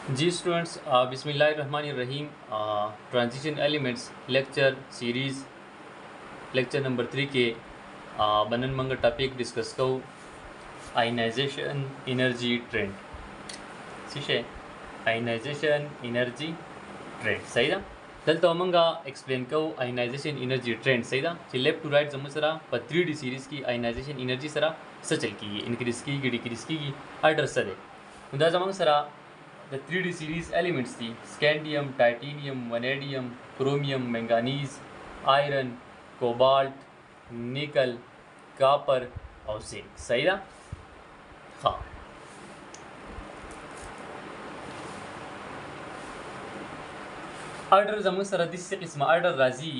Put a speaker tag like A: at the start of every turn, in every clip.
A: जी स्टूडेंट्स, बिस्मिल्लाहिर्रहमानिर्रहीम। Transition elements lecture series lecture number 3 के बनन मंग टॉपिक डिस्कस को आयनाइजेशन एनर्जी ट्रेंड सिशे आयनाइजेशन एनर्जी ट्रेंड सही दा दलता मंगा एक्सप्लेन को आयनाइजेशन एनर्जी ट्रेंड सही दा कि लेफ्ट टू राइट जमसरा पर 3D सीरीज़ की आयनाइजेशन एनर्जी सरा सचल की इंक्रीज की डिक्रीज की आर्डर सदे उदा जमंग सरा The 3D series elements थी scandium, titanium, vanadium, chromium, manganese, iron, cobalt, निकल, कापर और जिंक सही ना। हाँ आर्डर जमन सर दिस किस्म आर्डर राजी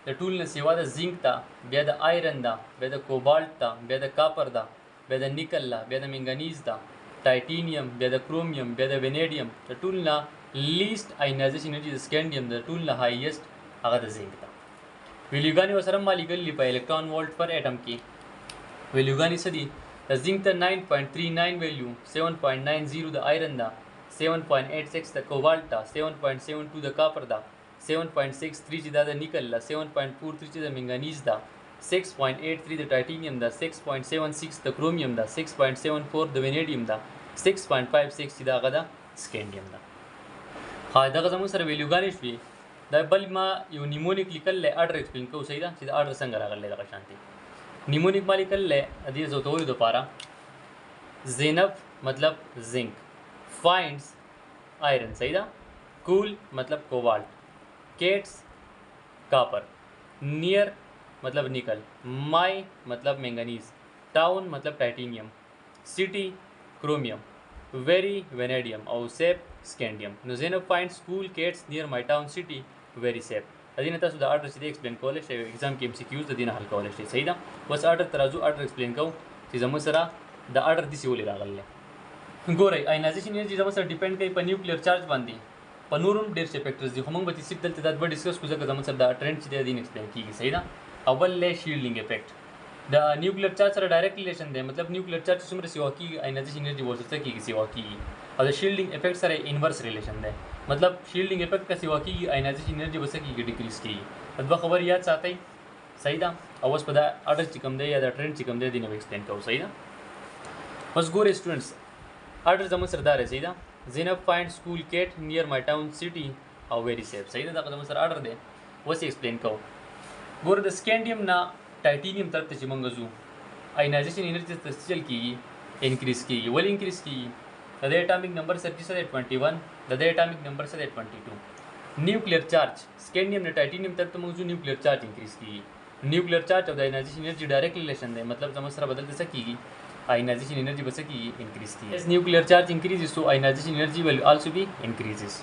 A: द टूल ने सेवा द जिंक ता बे द आयरन दा बे द कोबाल्ट ता बे द कापर दा बे द निकल ला बे द मैंगानीज दा टाइटेनियम बे द क्रोमियम बे द वेनेडियम द टूल ना लीस्ट आयनाइजेशन एनर्जी द स्कैंडियम द टूल ना हाईएस्ट आगा द जिंक ता वेल्युगानी वसरम माली गल्ली पर इलेक्ट्रॉन वोल्ट पर एटम की वेल्युगानी सदी द जिंक द 9.39 वैल्यू 7.90 द आयरन दा 7.86 द कोबाल्ट दा 7.72 द कापर दा 7.63 ದ ನಿಕಲ್ ದ 7.43 the manganese the 6.83 the titanium the 6.76 the chromium the 6.74 ದ ವೆನೇಡಿಯಂ ದ 6.56 ದ ಆಗದ ಸ್ಕैंडियम ದ हा दगा जमन सर वैल्यू गानिश भी द बल मा यो निमोनिक लिकल ले आर्डर एक्सप्लेन को सही दा सीधा आर्डर संग लागल ले दगा शांति निमोनिक मा लिकल ले अदी जो तो दो पारा ज़ेनब मतलब जिंक फाइंड्स आयरन सही दा कूल मतलब कोबाल्ट केट्स कापर नियर मतलब निकल माई मतलब मैंगनीज टाउन मतलब titanium city chromium very vanadium और सेप स्कैंडियम नुजेनो find school cats near my town city very sap अदीन सुधा आर्डर सीधे एक्सप्लेन कॉले एग्जाम के MCQs अदीन हल कॉले सही दा बस आर्डर तराजू आर्डर एक्सप्लेन कौ जमसरा द आर्डर दिस ओली रागल गोरे आयनाइजेशन एनर्जी जमसर डिपेंड कई पर न्यूक्लियर चार्ज बांधी पनूरुम डेर से फैक्टर्स दी हमंग बती सिक दल तदाद बड़ डिस्कस कुछ का जमन सर द ट्रेंड सीधे दिन एक्सप्लेन की सही ना अव्वल ले शील्डिंग इफेक्ट द न्यूक्लियर चार्ज सर डायरेक्ट रिलेशन दे मतलब न्यूक्लियर चार्ज सुमरे सिवा की आयनाइजेशन एनर्जी बोल सकते की सिवा की और शील्डिंग इफेक्ट सर इनवर्स रिलेशन दे मतलब शील्डिंग इफेक्ट का सिवा की आयनाइजेशन एनर्जी बस की डिक्रीज की अदबा खबर याद चाहते ही सही ना अवस पदा आर्डर चिकम दे या द ट्रेंड चिकम दे दिन एक्सप्लेन करो सही ना बस गोरे स्टूडेंट्स आर्डर जमन सरदार है सही ना ज़ेनब फाइंड स्कूल केट नियर माई टाउन सिटी और वेरी सेफ सही ना जमन सर आर्डर दे वैसे एक्सप्लेन करो गोरे द स्कैंडियम ना टाइटेनियम तरफ से मंगजू आयनाइजेशन एनर्जी तस्जल की इंक्रीज की वल इंक्रीज की द एटॉमिक नंबर सर की सर 21 द एटॉमिक नंबर सर 22 न्यूक्लियर चार्ज स्कैंडियम ने टाइटेनियम तरफ मंगजू न्यूक्लियर चार्ज इंक्रीज की न्यूक्लियर चार्ज और द आयनाइजेशन एनर्जी डायरेक्ट रिलेशन दे मतलब जमन सर बदल सकेगी आयनाइजेशन एनर्जी बस की इंक्रीज की as nuclear charge increases so ionization energy will also be increases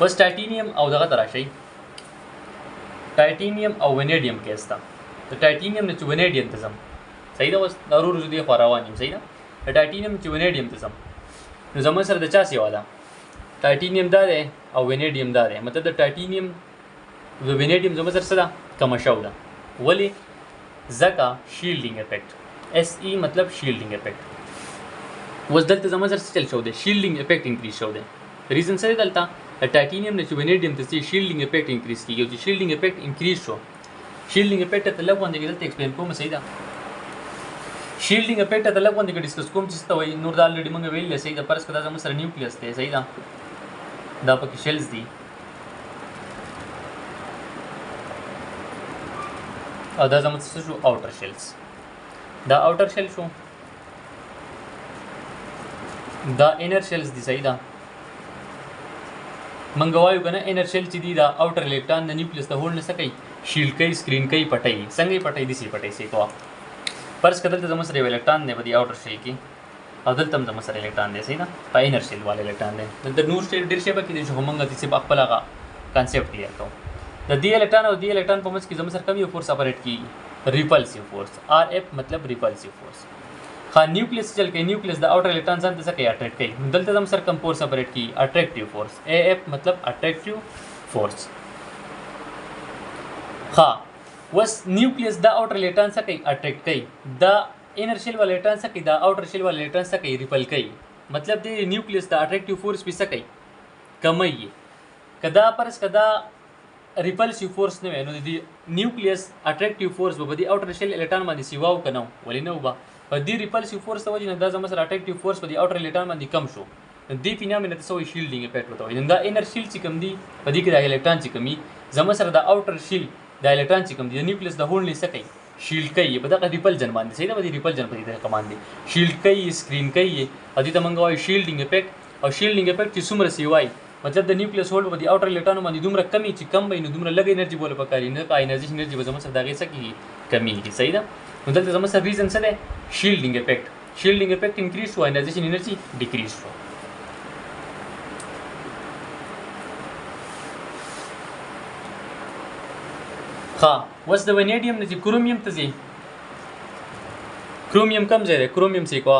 A: बस टाइटेनियम और दगा तराशई टाइटेनियम और वेनेडियम के अस्ता तो टाइटेनियम ने वेनेडियम तजम सही ना बस जरूर जुदी फरावानी सही ना टाइटेनियम ने वेनेडियम तजम तो जमन सर दचा से वाला टाइटेनियम दा दे और वेनेडियम दा दे मतलब द टाइटेनियम वेनेडियम जमन सर सदा कमशाउदा वली जका शील्डिंग इफेक्ट SE मतलब शील्डिंग इफेक्ट वस दलता जमा सर चल शो दे शील्डिंग इफेक्ट इंक्रीज शो दे रीजन से दलता टाइटेनियम ने वेनेडियम ते शील्डिंग इफेक्ट इंक्रीज की जो shielding effect increase show shielding effect तलब वंदे गलत एक्सप्लेन को सही दा शील्डिंग इफेक्ट तलब वंदे डिस्कस को चिस्ता वही नूर दा ऑलरेडी मंगे वेल सही दा परस कदा जमा सर न्यूक्लियस ते सही दा पक शेल्स दी दा जमा शो आउटर शेल्स द आउटर शेल शो द इनर शेल्स दी सही दा मंगवायु गना इनर शेल ची दी दा आउटर इलेक्ट्रॉन द न्यूक्लियस द होल्ड न सकै शील्ड कई स्क्रीन कई पटाई संगे पटाई दिसी पटाई से तो परस कदल तम सर इलेक्ट्रॉन दे बदी आउटर शेल की अदल तम तम सर इलेक्ट्रॉन दे सही ना पा इनर शेल वाले इलेक्ट्रॉन दे द नूर शेल डिर शेबा की जो हमंगा दिसे बाकपला का कांसेप्ट क्लियर को द दी इलेक्ट्रॉन और दी इलेक्ट्रॉन पमस की जम सर कम फोर्स ऑपरेट की रिपल्सिव फोर्स RF मतलब रिपल्सिव फोर्स हाँ न्यूक्लियस चल के न्यूक्लियस द आउटर इलेक्ट्रॉन सन तसा के अट्रैक्ट कई दलता जम सर कम फोर्स ऑपरेट की अट्रैक्टिव फोर्स AF मतलब अट्रैक्टिव फोर्स हाँ वस न्यूक्लियस द आउटर इलेक्ट्रॉन सा कई अट्रैक्ट कई द इनर शेल वाले इलेक्ट्रॉन सा कई द आउटर शेल वाले इलेक्ट्रॉन सा कई रिपल कई मतलब د نیوکلیس د اټریکټیو فورس په سکه کمی کدا پرس کدا ریپلسیو فورس نه وي نو د نیوکلیس اټریکټیو فورس په دې اوټر شیل الکترون باندې سیواو کنه ولې نه وبا په دې ریپلسیو فورس ته وجه نه دا زموږ سره اټریکټیو فورس په دې اوټر الکترون باندې کم شو دې فینامینه ته سوې شیلډینګ افیکټ وته وي دا انر شیل چې کم دی په دې کې د الکترون چې کمی زموږ سره د اوټر شیل د الکترون چې کم دی د نیوکلیس د هول نه سکه شیلډ کوي په دغه ریپلجن باندې صحیح ده په دې ریپلجن په دې کمان دی شیلډ کوي سکرین کوي ا دې ته موږ وایو شیلډینګ افیکټ او شیلډینګ افیکټ چې څومره سی وای مطلب د نیوکلیس هول په دې اوټر الکترون باندې دومره کمی چې کم وي نو دومره لږ انرژي بوله پکاري نه آینایزیشن انرژي به زموږ سره دغه سکی کمی کی صحیح ده نو دلته زموږ سره ریزن څه ده شیلډینګ افیکټ شیلډینګ افیکټ انکریز شو آینایزیشن انرژي ډیکریز شو ها وس د ونیډیم نه چې کرومیم ته ځي کرومیم کم ځای دی کرومیم سی کو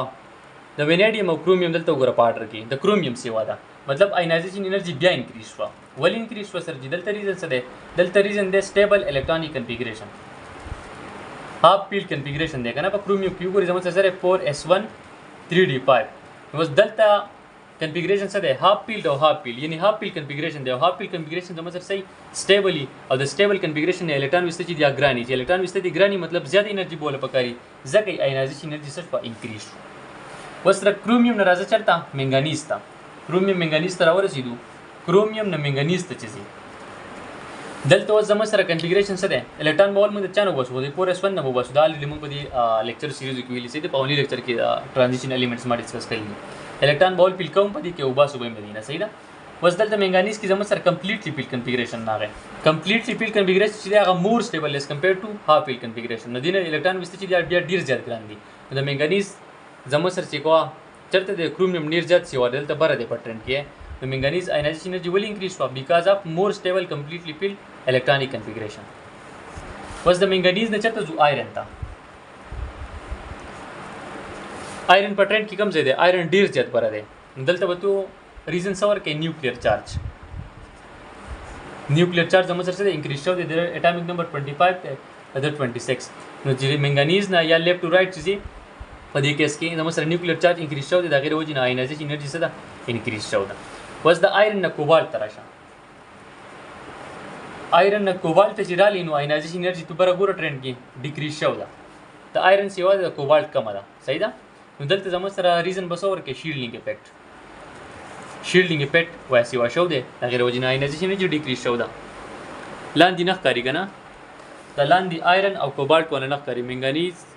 A: د ونیډیم او کرومیم دلته وګوره په اډر کې د کرومیم سیوا ده مطلب آینایزیشن انرژي بیا انکریز شو ول انکریز شو سر دلته ریزن څه دی دلته ریزن دی سټیبل الکترونیک کنفیګریشن هاف پیل کنفیګریشن دی کنه په کرومیم کې وګورئ زموږ سره 4s1 3d5 وس دلته کنفیګریشن څه دی هاف پیل او هاف پیل یعنی هاف پیل کنفیګریشن دی او هاف پیل کنفیګریشن زموږ سره صحیح سټیبلی او د سټیبل کنفیګریشن نه الکترون وسته چې دی اګرانی چې الکترون وسته دی ګرانی مطلب زیات انرژي بوله پکاري ځکه آینایزیشن انرژي سره انکریز شو وس تر کرومیم نه راځه چرته منګانیز ته کرومیم منګانیز ته راورسېدو کرومیم نه منګانیز ته چي دلته اوس زموږ سره کنفیګریشن څه دی الکترون بول موږ چانه وباسو د 4s1 نه وباسو دا لږ موږ په دې لیکچر سیریز کې ویلې سي د پاونی لیکچر کې ترانزیشن الیمنټس ما ډیسکس کړل الکترون بول پیل کوم په دې کې وباسو به مدینه صحیح ده وس دلته منګانیز کې زموږ سره کمپلیټلی پیل کنفیګریشن نه غي کمپلیټلی پیل کنفیګریشن چې هغه مور سټیبل اس کمپیر ټو هاف پیل کنفیګریشن نه دینه الکترون وسته چې بیا ډیر زیات ګران دي د منګانیز زموږ سره چې کو چرته د کرومیم ډیر زیات سی ودلته بره د پټرن کې the manganese ionization energy will increase because of more stable completely filled electronic configuration was the manganese ne chata zo iron ta iron pattern ki kam zede iron dir jet bara de dalta batu reason sawer ke nuclear charge हम सर से increase show the atomic number 25 the other 26 no ji manganese na ya left to right चीजें पदी केस के हम sir nuclear charge increase show the अगर वो जी ionization energy से दा increase show दा was the iron na cobalt tarasha iron na cobalt te jirali no ionization energy to bara gura trend की decrease show दा the iron से वाला cobalt कम दा सही दा no दलते हम सर reason बस और के shielding effect वैसे वा show दे अगर वो जी ionization energy decrease show दा लांदी नख करी कना the लांदी iron और cobalt वाला नख करी manganese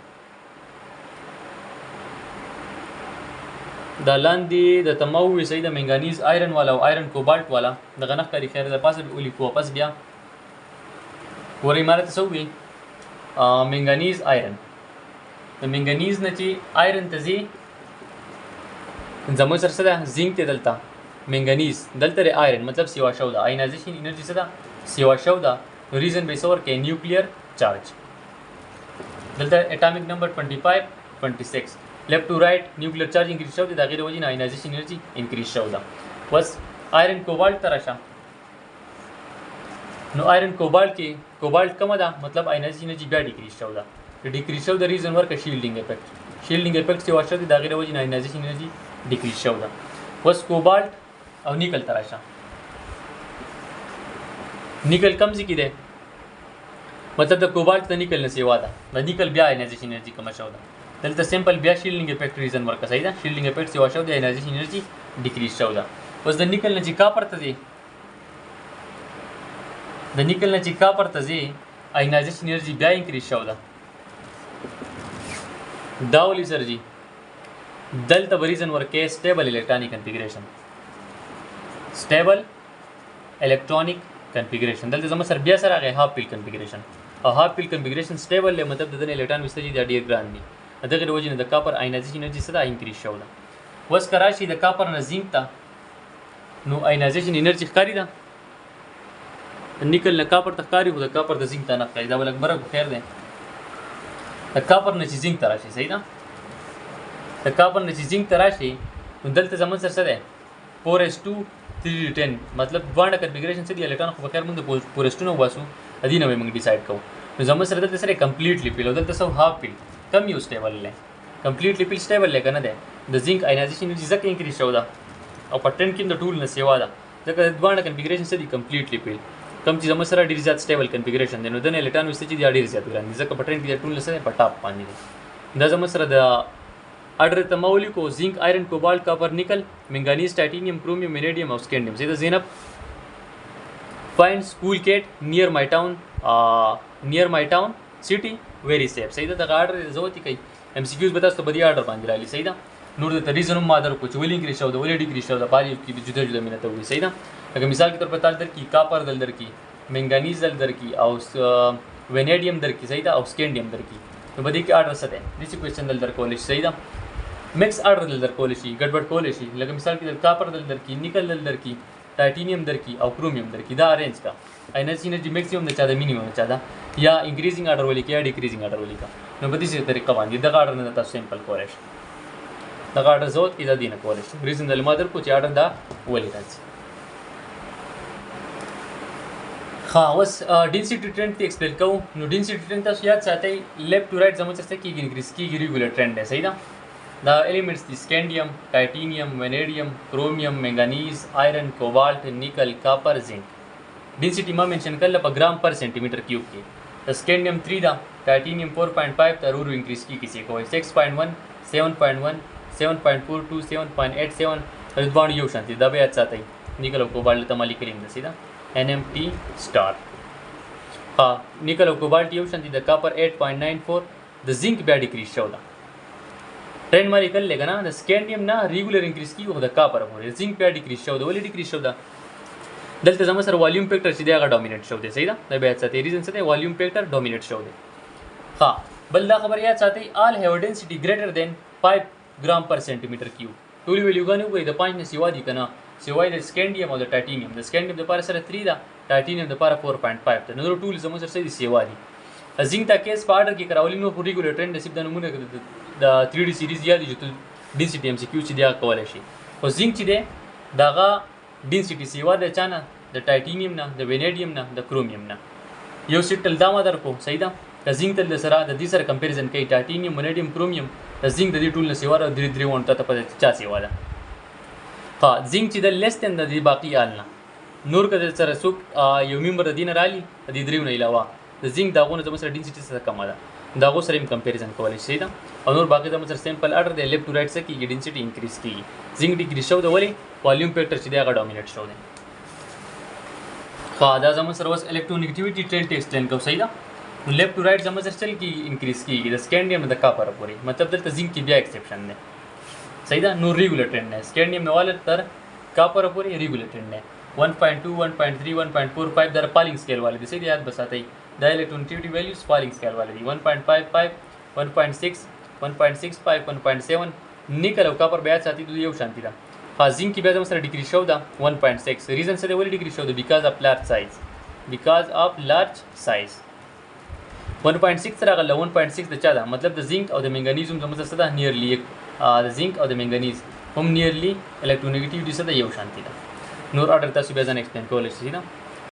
A: د لاندې د تموي سي د منګانیز آیرن والا او آیرن کوبالت والا د غنخ کاری خیر د پاسه اولی کو پس بیا ورې مارته سوې منګانیز آیرن د منګانیز نه چې آیرن ته زی زمو سره سره زینک ته دلته منګانیز دلته آیرن مطلب سیوا شو د آینایزیشن انرژي سره سیوا شو د ریزن به سور کې نیوکلیئر چارج دلته اټامیک نمبر 25 26 left to right nuclear charge increase شو دا غیر وجه نه ionization energy increase شو دا بس iron cobalt تراشا نو iron cobalt کې cobalt کم ده مطلب ionization energy بیا decrease شو دا decrease شو د reason ورکه shielding effect چې واشه دا غیر وجه نه ionization energy decrease شو دا بس cobalt او نیکل تراشا نیکل کم ځکه ده مطلب د cobalt د نیکل نه سیوا ده د نیکل بیا ionization energy کم شو دا دلته سمپل بیا شیلډینګ افیکټ ریزن ورکه صحیح ده شیلډینګ افیکټ سی واشه د آینایزیشن انرژي ډیکریز شو ده اوس د نیکل نه چې کاپر ته دی د نیکل نه چې کاپر ته دی آینایزیشن انرژي بیا انکریز شو ده دا ولې سر جی دلته ریزن ورکه سټیبل الکترونیک کنفیګریشن دلته زموږ سر بیا سره هغه هاف پیل کنفیګریشن او هاف پیل کنفیګریشن سټیبل له مطلب د الکترون وسته دی ډیر ګران دي دغه وجه نه د کاپر آینایزیشن انرژي سره انکریز شو ده وس کراشي د کاپر نه زینک ته نو آینایزیشن انرژي ښکاری ده نیکل نه کاپر ته ښکاری هو د کاپر د زینک ته نه ښکاری دا ولک برګ خیر ده د کاپر نه چې زینک ته راشي صحیح ده د کاپر نه چې زینک ته راشي نو دلته زمون سره ده 4s2 3d10 مطلب باندې کنفیګریشن سره د الکترون خو بخیر موږ 4s2 نو واسو ادینه موږ ډیسایډ کوو نو زمون سره دلته سره کمپلیټلی پیل دلته سو هاف پیل کم یو سټیبل لې کمپلیټلی پیل سټیبل لکه نه دی د زینک آینایزیشن انرژي ځکه انکریز شو ده او په ټرند کې د ټول نه سیوا ده ځکه د دواړه کنفیګریشن څه دي کمپلیټلی پیل کم چې زموږ سره ډېر زیات سټیبل کنفیګریشن دی نو د الکترون وسته چې ډېر زیات ګران دي ځکه په ټرند کې د ټول نه سره په ټاپ باندې دي دا زموږ سره د اډر تمولی کو زنک آیرن کوبالت کاپر نکل منګانیز ټایټینیم کرومیوم وینیډیم او سکینډیم سیده زینب find school cat near my town city very safe صحیح ده دغه آرډر زوتی کوي ام سی کیوز به تاسو ته بدی آرډر باندې رالی صحیح ده نور د ریزن ما در کو چې ولینګ ریشاو د ولې ډیګری شاو د پالي کې جدا جدا مینه ته وي صحیح ده لکه مثال کے طور پر تال در کی کاپر دل در کی منګانیز دل در کی او وینیډیم در کی صحیح ده او سکینډیم در کی نو بدی کې آرډر څه ده دیسی کوېسچن دل در کول شي صحیح ده مکس آرډر دل در کول شي ګډوډ کول شي لکه مثال کې کاپر دل در کی نکل دل در کی ټایټینیم در کی او کرومیوم در کی دا ارینج کا انرژي میکسیمم د چا د مینیمم چا دا یا انکریزینګ آرډر ولې کې یا ډیکریزینګ آرډر ولې کا نو په دې طریقه باندې دغه آرډر نه تاسو سیمپل کولای شئ دغه آرډر زوت کې دا دینه کولای شئ ریزن د مادر کو چې آرډر دا ولې راځي ها اوس ډینسټي ټرند ته ایکسپلین کوم نو ډینسټي ټرند تاسو یاد ساتئ لیفت ټو رائټ زموږ څه کېږي انکریز کېږي ریګولر ټرند دی صحیح ده دا ایلیمنټس دي سکینډیم ټایټینیم وینیډیم کرومیوم منګانیز آیرن کوبالت نکل کاپر زنک ډینسټي ما منشن کړل په ګرام پر سنټیمټر کیوب کې د سکینډیم 3 دا ټایټینیم 4.5 تر ورو انکریز کیږي کوی 6.1 7.1 7.42 7.87 د باندې یو شانتي دا به یاد ساتئ نکل او کوبالت ته مالي کلیم ده سیده NMT star ها نکل او کوبالت یو شانتي د کاپر 8.94 د زنک بیا ډیکریز شو ده ټرند مالي کړل لګا نه د سکینډیم نه ریګولر انکریز کیږي د کاپر پورې زنک بیا ډیکریز شو ده ولې ډیکریز شو ده دلته زموږ سره والیوم فیکټر چې دی هغه ډومینیټ شو دی صحیح ده دا بیا یاد ساتئ ریزن څه دی والیوم فیکټر ډومینیټ شو دی ها بل دا خبر یاد ساتئ آل هیو ډینسټي ګریټر دین 5 ګرام پر سنټیمټر کیوب ټول ویلیوګانو کوي د 5 نه سیوا دي کنه سیوا د سکینډیم او د ټایټینیم د سکینډیم د لپاره سره 3 دا ټایټینیم د لپاره 4.5 ته نو ټول زموږ سره دي سیوا دي زنک تا کیس په آرډر کې کراولین نو ریګولر ټرند نصیب د نمونه د 3D سیریز یاد دي چې ډینسټي ام سی کیو چې دی کولای شي او زنک چې دی داغه ډینسټي سیوا د چانه د ټایټینیم نه د وینیډیم نه د کرومیوم نه یو سیټل دا ما در کو صحیح ده د زنک تل سره د دې سره کمپیریزن کوي ټایټینیم وینیډیم کرومیوم د زنک د دې ټول نه سیوا د 3 وانټ ته په چا سیوا ده ها زنک چې د لیس دین د باقی آلنا نور کده سره څوک یو ممبر د دین رالي د دې دریو نه علاوه د زنک داغونه زموږ سره ډینسټي سره کم ده داغو سره هم کمپیریزن کولای شي دا او نور باقی زموږ سره سیمپل آرډر د لیفت ټو رائټ سره کې ډینسټي انکریز کیږي زنک ډیکریز شو د ولی والیوم فیکټر چې دا ډومینیټ شو دی ها دا زموږ سره اوس الکترونیګټیویټي ټرند ایکسپلین کوم صحیح ده نو لیفت ټو رائټ زموږ سره چل کی انکریز کیږي د سکینډیم د کاپر پورې مطلب دلته زنک کې بیا ایکسپشن دی صحیح ده نو ریګولر ټرند دی سکینډیم نو ولر تر کاپر پورې ریګولر ټرند دی 1.2 1.3 1.45 در پالینګ سکیل والے دي صحیح یاد بساتئ دا الکترونیګټیویټي ویلیوز پالینګ سکیل والے دي 1.55 1.6 1.65 1.7 نکل او کاپر بیا ساتي دوی یو شانتي ده ها زنک کې بیا زموږ سره ډیکریز شو ده 1.6 ریزن څه دی ولې ډیکریز شو ده بیکاز اف لارج سایز 1.6 سره غل 1.6 د چا ده مطلب د زنک او د منګانیزم زموږ سره ده نیرلی د زنک او د منګانیز هم نیرلی الکترونیګټیویټي سره یو شانتي ده نور آرډر تاسو بیا ځان ایکسپلین کولای شئ نه